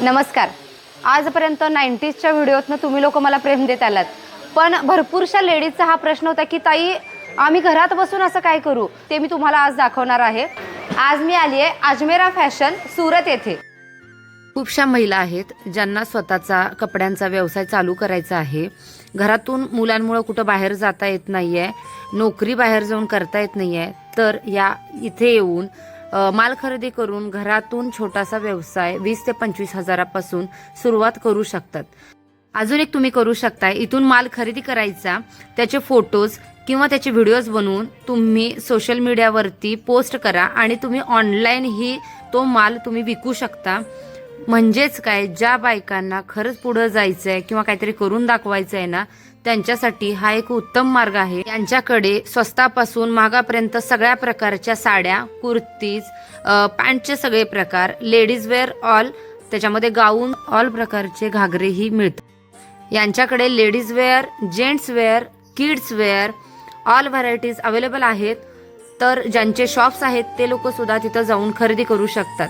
नमस्कार. आजपर्यंत 90sच्या व्हिडिओतनं तुम्ही लोक मला प्रेम देत आलात, पण भरपूरशा लेडीजचा हा प्रश्न होता की ताई आम्ही घरात बसून असं काय करू, ते मी तुम्हाला आज दाखवणार आहे. आज मी आली आहे अजमेरा फॅशन सुरत येथे. खूपशा महिला आहेत ज्यांना स्वतःचा कपड्यांचा व्यवसाय चालू करायचा आहे. घरातून मुलांमुळे कुठं बाहेर जाता येत नाही आहे, नोकरी बाहेर जाऊन करता येत नाही आहे, तर या इथे येऊन माल खरेदी करून घरातून छोटासा व्यवसाय 20 ते 25 हजारापासून सुरुवात करू शकतात. अजून एक तुम्ही करू शकता, इथून माल खरेदी करायचा, त्याचे फोटोज किंवा त्याचे व्हिडिओज बनवून तुम्ही सोशल मीडियावरती पोस्ट करा आणि तुम्ही ऑनलाईन ही तो माल तुम्ही विकू शकता. म्हणजेच काय, ज्या बायकांना खरंच पुढे जायचं आहे किंवा काहीतरी करून दाखवायचं आहे ना, त्यांच्यासाठी हा एक उत्तम मार्ग आहे. यांच्याकडे स्वस्तापासून महागापर्यंत सगळ्या प्रकारच्या साड्या, कुर्तीज, पॅन्टचे सगळे प्रकार, लेडीज वेअर ऑल, त्याच्यामध्ये गाऊन, ऑल प्रकारचे घागरेही मिळतात. यांच्याकडे ladies wear, gents wear, kids wear, all varieties available आहेत. तर ज्यांचे शॉप्स आहेत ते लोक सुद्धा तिथं जाऊन खरेदी करू शकतात.